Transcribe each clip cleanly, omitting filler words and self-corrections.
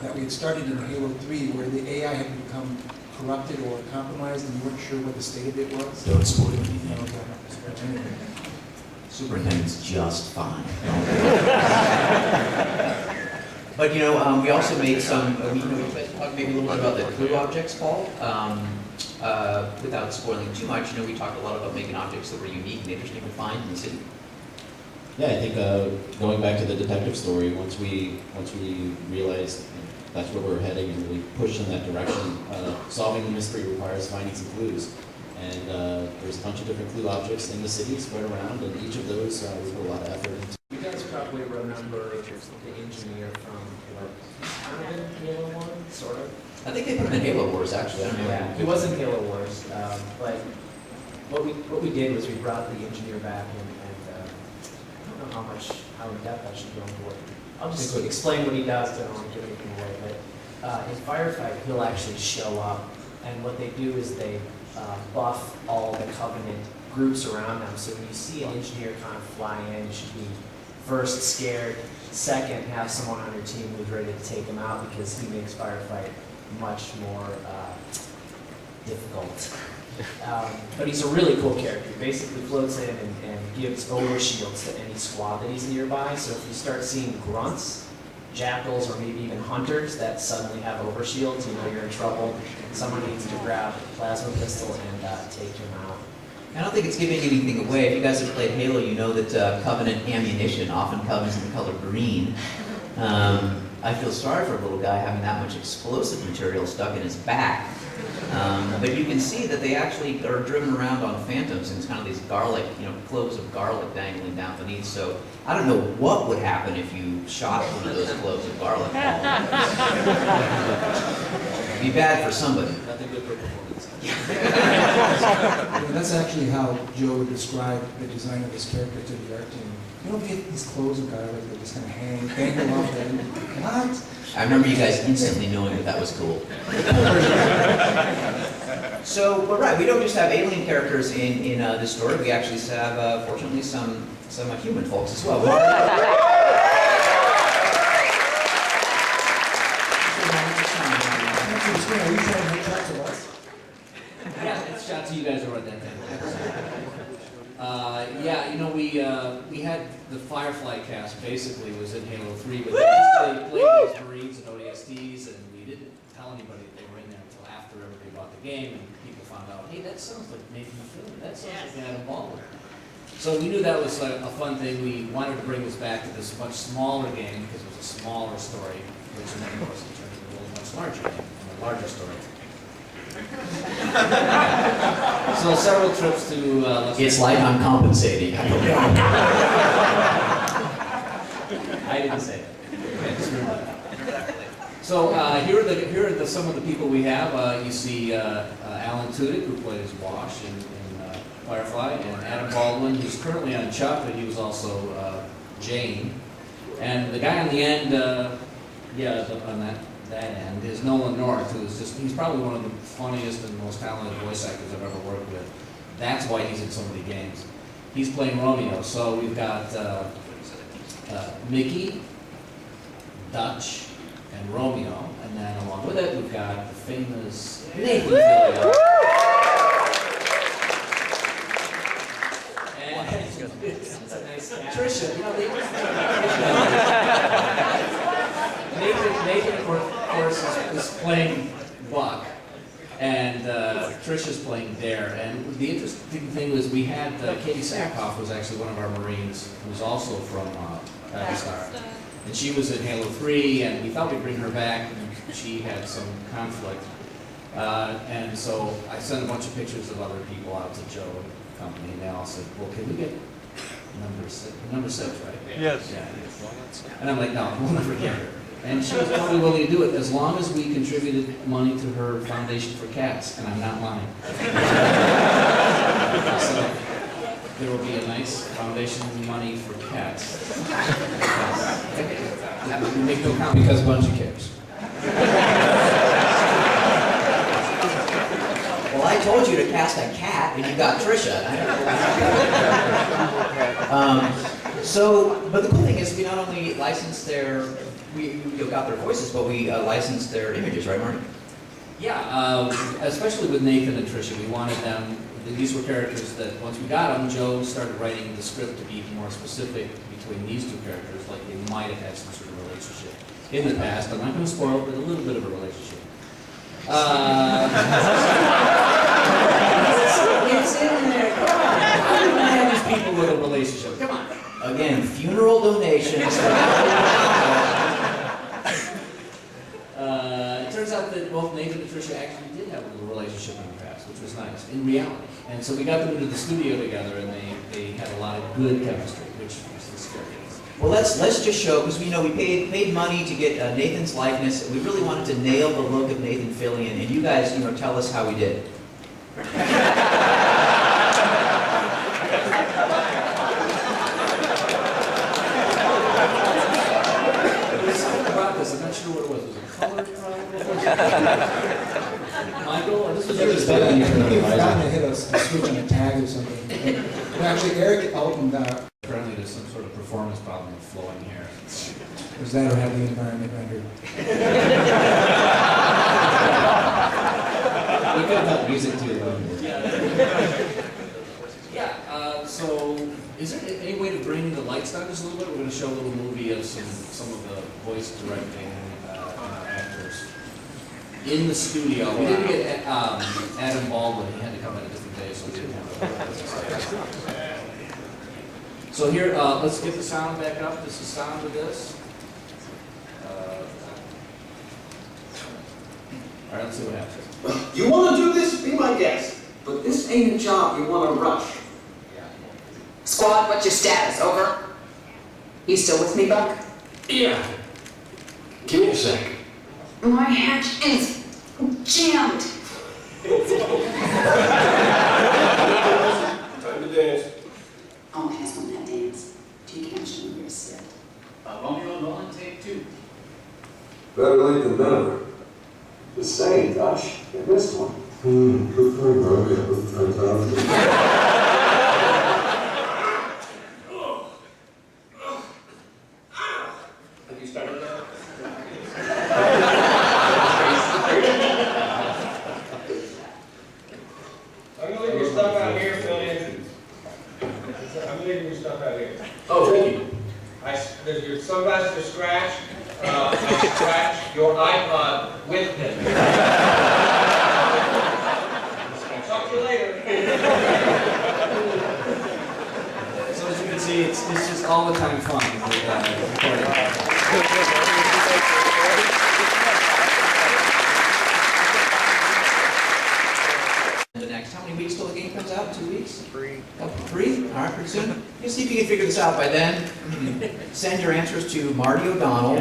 that we had started in Halo 3 where the AI had become corrupted or compromised and you weren't sure what the state of it was? Don't spoil anything. Okay. Superintendent's just fine. But you know, we also made some, we talked maybe a little bit about the clue objects, Paul. Without spoiling too much, you know, we talked a lot about making objects that were unique and interesting to find in the city. Yeah, I think going back to the detective story, once we realized that's where we're heading and really pushed in that direction, solving the mystery requires finding some clues. And there's a bunch of different clue objects in the city spread around, and each of those we put a lot of effort into. You guys probably remember the engineer from kind of in Halo 1, sort of. I think they put him in Halo Wars, actually. I don't know. Yeah, he was in Halo Wars, but what we did was we brought the engineer back, and I don't know how in depth I should go into it. I'll just explain what he does, so I don't want to give anything away. But in Firefight, he'll actually show up, and what they do is they buff all the Covenant groups around them. So when you see an engineer kind of fly in, you should be first scared, second have someone on your team who's ready to take him out because he makes Firefight much more difficult. But he's a really cool character. He basically floats in and gives overshields to any squad that he's nearby. So if you start seeing grunts, jackals, or maybe even hunters that suddenly have overshields, you know you're in trouble. Someone needs to grab a plasma pistol and take him out. I don't think it's giving anything away. If you guys have played Halo, you know that Covenant ammunition often comes in the color green. I feel sorry for a little guy having that much explosive material stuck in his back. But you can see that they actually are driven around on Phantoms, and it's kind of these garlic, you know, cloves of garlic dangling down beneath. So I don't know what would happen if you shot one of those cloves of garlic. It'd be bad for somebody. Nothing good for performance. That's actually how Joe would describe the design of his character to the art team. You don't get these clothes of garlic that just kind of dangle off the end. What? I remember you guys instantly knowing that was cool. So, but right, we don't just have alien characters in this story. We actually have, fortunately, some human folks as well. Yeah, it's shot to you guys over at that table. Yeah, you know, we had the Firefly cast basically was in Halo 3, but they played as Marines and ODSTs, and we didn't tell anybody that they were in there until after everybody bought the game, and people found out, hey, that sounds like Nathan Fillion, that sounds like Adam Baldwin. So we knew that was a fun thing. We wanted to bring this back to this much smaller game because it was a smaller story, which then of course it turned into a much larger game, and a larger story. So several trips to It's like I'm compensating. I didn't say that. Okay, just remember that. So here are some of the people we have. You see Alan Tudyk, who plays Wash in Firefly, and Adam Baldwin, who's currently on Chuck, but he was also Jane. And the guy on the end, on that end, is Nolan North, who is he's probably one of the funniest and most talented voice actors I've ever worked with. That's why he's in so many games. He's playing Romeo. So we've got Mickey, Dutch, and Romeo, and then along with it, we've got the famous Nathan Fillion. It's a nice Trisha, you know, Nathan, of course, is playing Buck, and Trisha's playing Dare. And the interesting thing was we had Katie Sackhoff was actually one of our Marines, who's also from Pakistan. And she was in Halo 3, and we thought we'd bring her back, and she had some conflict. And so I sent a bunch of pictures of other people out to Joe and company, and they all said, well, can we get number six, right? Yes. Yeah. And I'm like, no, we'll never get her. And she was totally willing to do it as long as we contributed money to her foundation for cats, and I'm not lying. So there will be a nice foundation money for cats. We make no count because Bungie cares. Well, I told you to cast a cat, and you got Trisha. But the cool thing is we not only license their we got their voices, but we licensed their images, right, Marty? Yeah, especially with Nathan and Tricia, we wanted them, these were characters that, once we got them, Joe started writing the script to be more specific between these two characters, like they might have had some sort of relationship in the past. I'm not going to spoil it, but a little bit of a relationship. It's in there, come on. How do I have these people with a relationship? Come on. Again, funeral donations. It turns out that both Nathan and Tricia actually did have a little relationship in the past, which was nice, in reality. And so we got them into the studio together, and they had a lot of good chemistry, which was the scary. Well, let's just show, because we know we paid money to get Nathan's likeness, and we really wanted to nail the look of Nathan Fillion, and you guys, tell us how we did. I'm not sure what it was. Was it a color problem? Michael, this was It was yours. better than you've forgotten to hit a switch on a tag or something. Well, actually, Eric Elton, Apparently there's some sort of performance problem with flowing hair. was that or have the environment rendered. We could have done music too. So is there any way to bring the lights down just a little bit? We're going to show a little movie of some of the voice directing actors in the studio. We didn't get Adam Baldwin. He had to come in a different day, so we didn't have a So here, let's get the sound back up. This is sound of this. All right, let's see what happens. You want to do this? Be my guest. But this ain't a job you want to rush. Squad, what's your status? Over? You still with me, Buck? Yeah. Give me a sec. My hatch is jammed. Time to dance. I'll pass on that dance. Do you catch me where you're set? Romeo and Laurel, take two. Better late than never. Just saying, gosh, you missed one. Good thing, Robbie. That was fantastic. Have you started that? I'm gonna leave your stuff out here, Philly. I'm leaving your stuff out here. Oh, thank you. There's your sunglasses are scratched. I scratched your iPod with them. Talk to you later. So as you can see, it's just all the time fun. The next, how many weeks till the game comes out? 2 weeks? 3. Oh, 3? All right, pretty soon. You see if you can figure this out by then. Send your answers to Marty O'Donnell.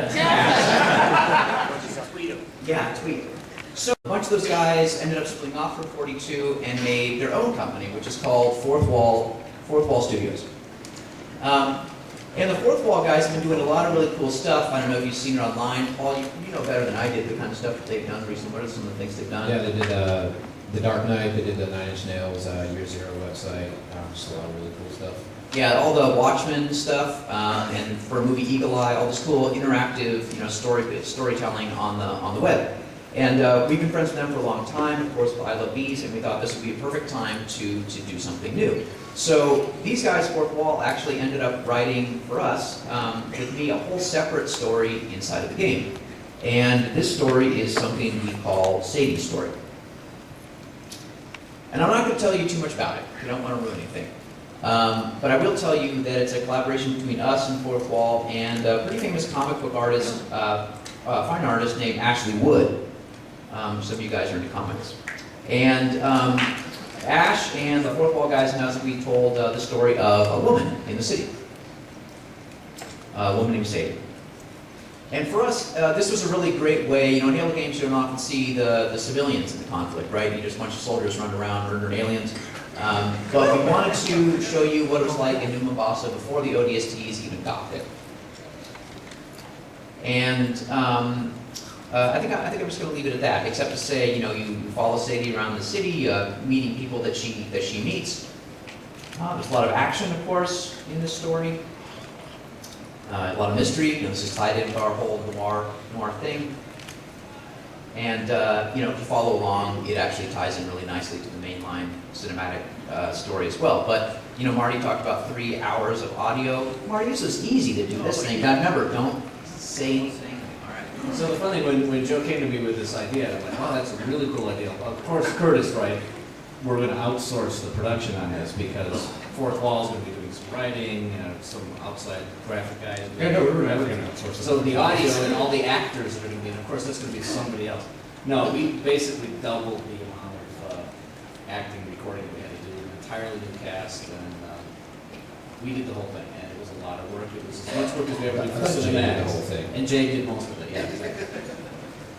Yeah, tweet. So a bunch of those guys ended up splitting off from 42 and made their own company, which is called Fourth Wall Studios. And the Fourth Wall guys have been doing a lot of really cool stuff. I don't know if you've seen it online. Paul, you know better than I did the kind of stuff that they've done recently. What are some of the things they've done? Yeah, they did The Dark Knight, they did the 9 Inch Nails Year Zero website, just a lot of really cool stuff. Yeah, all the Watchmen stuff, and for a movie Eagle Eye, all this cool interactive, storytelling on the web. And we've been friends with them for a long time. Of course, I love bees, and we thought this would be a perfect time to do something new. So these guys, Fourth Wall, actually ended up writing for us, with me, a whole separate story inside of the game. And this story is something we call Sadie's story. And I'm not going to tell you too much about it. We don't want to ruin anything. But I will tell you that it's a collaboration between us and Fourth Wall and a pretty famous comic book artist, fine artist named Ashley Wood. Some of you guys are into comics. And Ash and the Fourth Wall guys and us, we told the story of a woman in the city. A woman named Sadie. And for us, this was a really great way, in Halo games you don't often see the civilians in the conflict, right? You just a bunch of soldiers running around murdering aliens. But we wanted to show you what it was like in New Mombasa before the ODSTs even got there. And I think I'm just going to leave it at that, except to say, you follow Sadie around the city, meeting people that she meets. There's a lot of action, of course, in this story. A lot of mystery, this is tied into our whole noir thing. And, if you follow along, it actually ties in really nicely to the mainline cinematic story as well. But, Marty talked about 3 hours of audio. Marty, this was easy to do this thing. Now, remember, don't say anything. All right. So the funny, when Joe came to me with this idea, I'm like, oh, that's a really cool idea. Of course, Kurt is right. We're going to outsource the production on this because Fourth Wall is going to be doing some writing, some outside graphic guys. Yeah, no, we're never going to outsource it. So the audio and all the actors are going to be, and of course, that's going to be somebody else. No, we basically doubled the amount of acting recording we had to do, an entirely new cast, and we did the whole thing, and it was a lot of work. It was as much work as we ever did for I thought Jay did the cinematics. whole thing. And Jay did most of it, yeah.